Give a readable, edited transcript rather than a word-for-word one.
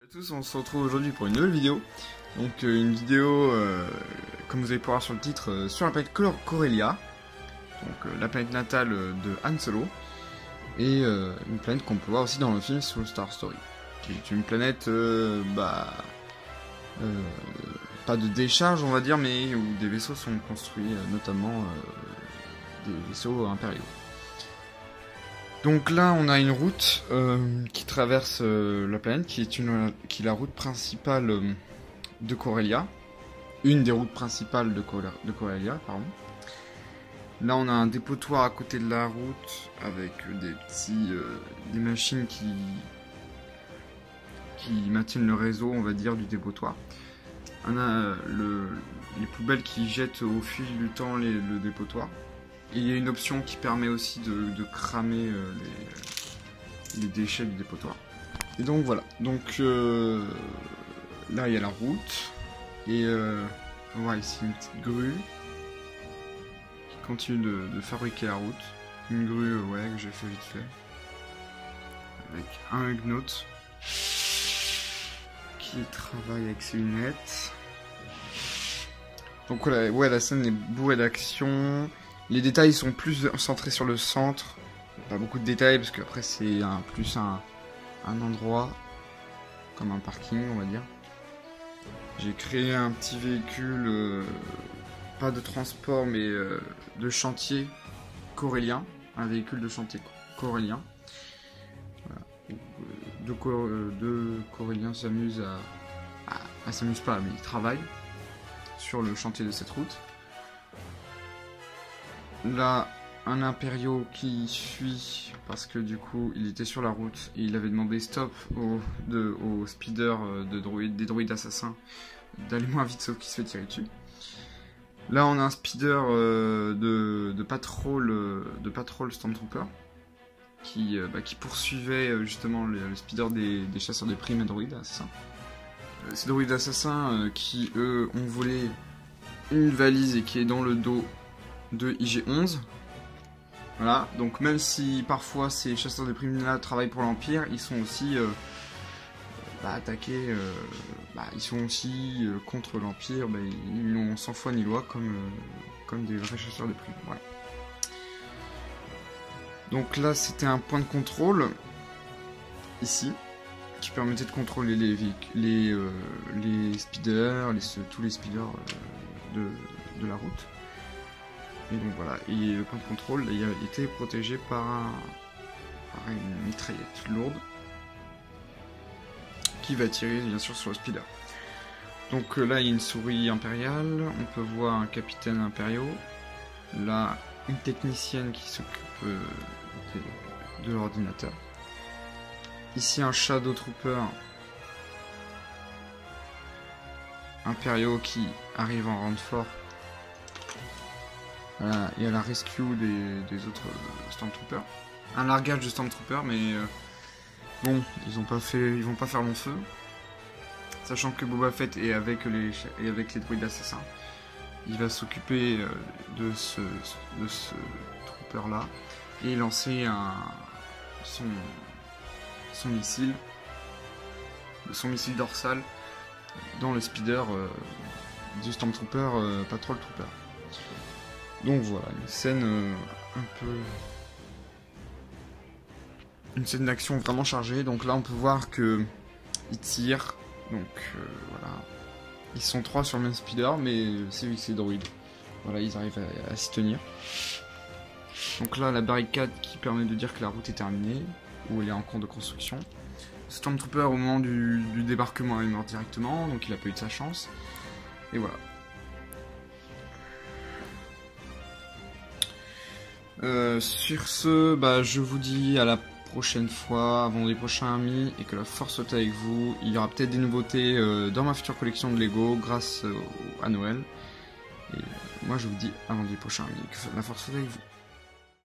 Salut à tous, on se retrouve aujourd'hui pour une nouvelle vidéo. Donc une vidéo, comme vous allez pouvoir voir sur le titre, sur la planète Corellia. Donc la planète natale de Han Solo. Et une planète qu'on peut voir aussi dans le film Soul Star Story. Qui est une planète, pas de décharge on va dire, mais où des vaisseaux sont construits, notamment des vaisseaux impériaux. Donc là, on a une route qui traverse la planète, qui est la route principale de Corellia. Une des routes principales de Corellia, pardon. Là, on a un dépotoir à côté de la route avec des machines qui maintiennent le réseau, on va dire, du dépotoir. On a les poubelles qui jettent au fil du temps le dépotoir. Et il y a une option qui permet aussi de cramer les déchets du dépotoir. Et donc voilà. Donc là il y a la route. Et on voit ici une petite grue qui continue de fabriquer la route. Une grue que j'ai fait vite fait. Avec un Huguenot qui travaille avec ses lunettes. Donc voilà, la scène est bourrée d'action. Les détails sont plus centrés sur le centre. Pas beaucoup de détails parce qu'après c'est plus un endroit comme un parking, on va dire. J'ai créé un petit véhicule, pas de transport mais de chantier corellien. Un véhicule de chantier corellien. Voilà. Deux Coréliens s'amusent s'amusent pas, mais ils travaillent sur le chantier de cette route. Là, un impériaux qui suit parce que du coup il était sur la route et il avait demandé stop au speeder des droïdes assassins d'aller moins vite sauf qu'il se fait tirer dessus. Là on a un speeder de patrol Stormtrooper qui poursuivait justement le speeder des chasseurs de primes et droïdes assassins. Ces droïdes assassins qui eux ont volé une valise et qui est dans le dos de IG-11. Voilà, donc même si parfois ces chasseurs de primes là travaillent pour l'Empire, ils sont aussi attaqués, ils sont aussi contre l'Empire, ils n'ont sans foi ni loi comme des vrais chasseurs de primes. Voilà. Donc là c'était un point de contrôle, ici, qui permettait de contrôler les speeders, tous les speeders de la route. Et donc voilà, et le point de contrôle il a été protégé par une mitraillette lourde qui va tirer bien sûr sur le speeder. Donc là il y a une souris impériale, on peut voir un capitaine impériaux, là une technicienne qui s'occupe de l'ordinateur. Ici un Shadow Trooper impériaux qui arrive en renfort. Voilà, il y a la rescue des autres Stormtroopers. Un largage de Stormtroopers, mais bon, ils vont pas faire long feu. Sachant que Boba Fett est avec les droïdes assassins. Il va s'occuper de ce trooper là et lancer son missile dorsal dans le speeder du Stormtrooper Patrol Trooper. Donc voilà, une scène d'action vraiment chargée. Donc là on peut voir que ils tirent. Donc voilà, ils sont 3 sur le même speeder, mais c'est droïdes. Voilà, ils arrivent à s'y tenir. Donc là la barricade qui permet de dire que la route est terminée, ou elle est en cours de construction. Stormtrooper au moment du débarquement est mort directement, donc il a pas eu de sa chance. Et voilà. Sur ce, je vous dis à la prochaine fois, avant les prochains amis, et que la force soit avec vous. Il y aura peut-être des nouveautés dans ma future collection de Lego grâce à Noël. Et moi je vous dis avant les prochains amis, que la force soit avec vous.